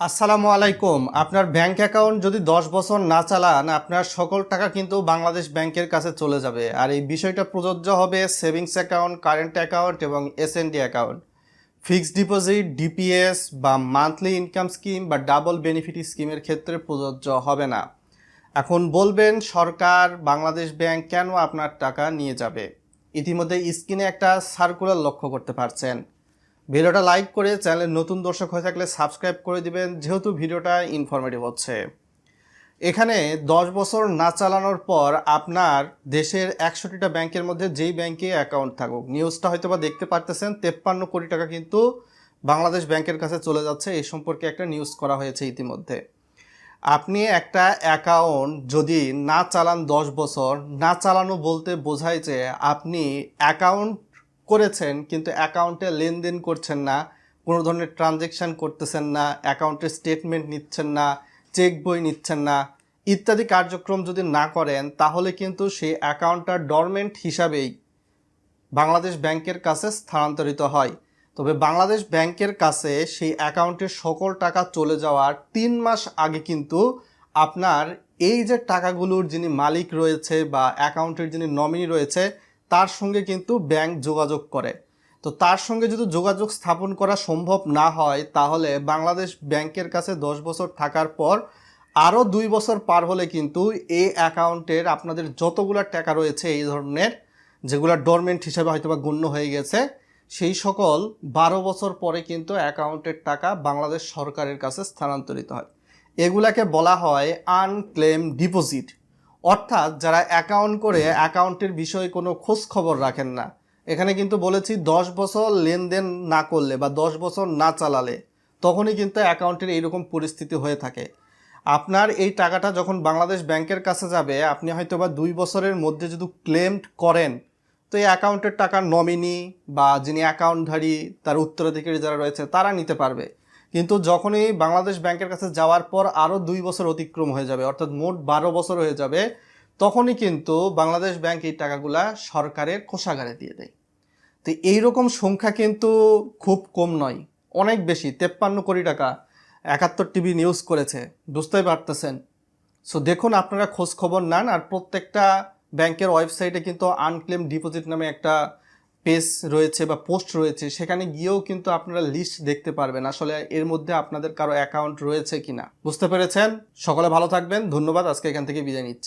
আসসালামু আলাইকুম। আপনার ব্যাংক অ্যাকাউন্ট যদি 10 বছর না চালান, আপনার সকল টাকা কিন্তু বাংলাদেশ ব্যাংকের কাছে চলে যাবে। আর এই বিষয়টা প্রযোজ্য হবে সেভিংস অ্যাকাউন্ট, কারেন্ট অ্যাকাউন্ট এবং SND account. Fixed deposit, DPS বা মান্থলি ইনকাম স্কিম বা ডাবল বেনিফিট স্কিমের ক্ষেত্রে প্রযোজ্য হবে না। এখন বলবেন সরকার, বাংলাদেশ ব্যাংক কেন আপনার টাকা নিয়ে যাবে? ইতিমধ্যে স্ক্রিনে একটা সার্কুলার লক্ষ্য করতে পারছেন। ভিডিওটা লাইক করে চ্যানেলের নতুন দর্শক হয়ে থাকলে সাবস্ক্রাইব করে দিবেন, যেহেতু ভিডিওটা ইনফরমেটিভ হচ্ছে। এখানে 10 বছর না চালানোর পর আপনার দেশের 61টা ব্যাংকের মধ্যে যেই ব্যাংকে অ্যাকাউন্ট থাকুক, নিউজটা হয়তো বা দেখতে পারতেছেন, 53 কোটি টাকা কিন্তু বাংলাদেশ ব্যাংকের কাছে চলে যাচ্ছে। এই সম্পর্কে একটা নিউজ করা হয়েছে ইতিমধ্যে। আপনি একটা অ্যাকাউন্ট যদি না চালান 10 বছর, না চালানো বলতে বোঝায় যে আপনি অ্যাকাউন্ট করেছেন কিন্তু অ্যাকাউন্টে লেনদেন করছেন না, কোনো ধরনের ট্রানজ্যাকশান করতেছেন না, অ্যাকাউন্টের স্টেটমেন্ট নিচ্ছেন না, চেক বই নিচ্ছেন না, ইত্যাদি কার্যক্রম যদি না করেন, তাহলে কিন্তু সেই অ্যাকাউন্টটা ডরমেন্ট হিসাবেই বাংলাদেশ ব্যাংকের কাছে স্থানান্তরিত হয়। তবে বাংলাদেশ ব্যাংকের কাছে সেই অ্যাকাউন্টের সকল টাকা চলে যাওয়ার 3 মাস আগে কিন্তু আপনার এই যে টাকাগুলোর যিনি মালিক রয়েছে বা অ্যাকাউন্টের যিনি নমিনি রয়েছে, তার সঙ্গে কিন্তু ব্যাংক যোগাযোগ করে। তো তার সঙ্গে যদি যোগাযোগ স্থাপন করা সম্ভব না হয়, তাহলে বাংলাদেশ ব্যাংকের কাছে 10 বছর থাকার পর আরও 2 বছর পার হলে কিন্তু এই অ্যাকাউন্টের আপনাদের যতগুলো টাকা রয়েছে এই ধরনের, যেগুলো ডরমেন্ট হিসেবে হয়তো বা গণ্য হয়ে গেছে, সেই সকল 12 বছর পরে কিন্তু অ্যাকাউন্টের টাকা বাংলাদেশ সরকারের কাছে স্থানান্তরিত হয়। এগুলাকে বলা হয় আনক্লেম ডিপোজিট। অর্থাৎ যারা অ্যাকাউন্ট করে অ্যাকাউন্টের বিষয়ে কোনো খোঁজ খবর রাখেন না। এখানে কিন্তু বলেছি 10 বছর লেনদেন না করলে বা 10 বছর না চালালে তখনই কিন্তু অ্যাকাউন্টের এইরকম পরিস্থিতি হয়ে থাকে। আপনার এই টাকাটা যখন বাংলাদেশ ব্যাংকের কাছে যাবে, আপনি হয়তো বা 2 বছরের মধ্যে যদি ক্লেম করেন, তো এই অ্যাকাউন্টের টাকা নমিনি বা যিনি অ্যাকাউন্টধারী তার উত্তরাধিকারী যারা রয়েছে তারা নিতে পারবে। কিন্তু যখনই বাংলাদেশ ব্যাংকের কাছে যাওয়ার পর আরও 2 বছর অতিক্রম হয়ে যাবে, অর্থাৎ মোট 12 বছর হয়ে যাবে, তখনই কিন্তু বাংলাদেশ ব্যাংক এই টাকাগুলা সরকারের কোষাগারে দিয়ে দেয়। তো এইরকম সংখ্যা কিন্তু খুব কম নয়, অনেক বেশি। 53 কোটি টাকা 71 টিভি নিউজ করেছে, বুঝতেই পারতেছেন। সো দেখুন, আপনারা খোঁজ খবর নেন। আর প্রত্যেকটা ব্যাংকের ওয়েবসাইটে কিন্তু আনক্লেম ডিপোজিট নামে একটা পেজ রয়েছে বা পোস্ট রয়েছে, সেখানে গিয়েও কিন্তু আপনারা লিস্ট দেখতে পারবেন আসলে এর মধ্যে আপনাদের কারো অ্যাকাউন্ট রয়েছে কিনা। বুঝতে পেরেছেন? সকলে ভালো থাকবেন, ধন্যবাদ। আজকে এখান থেকে বিদায় নিচ্ছি।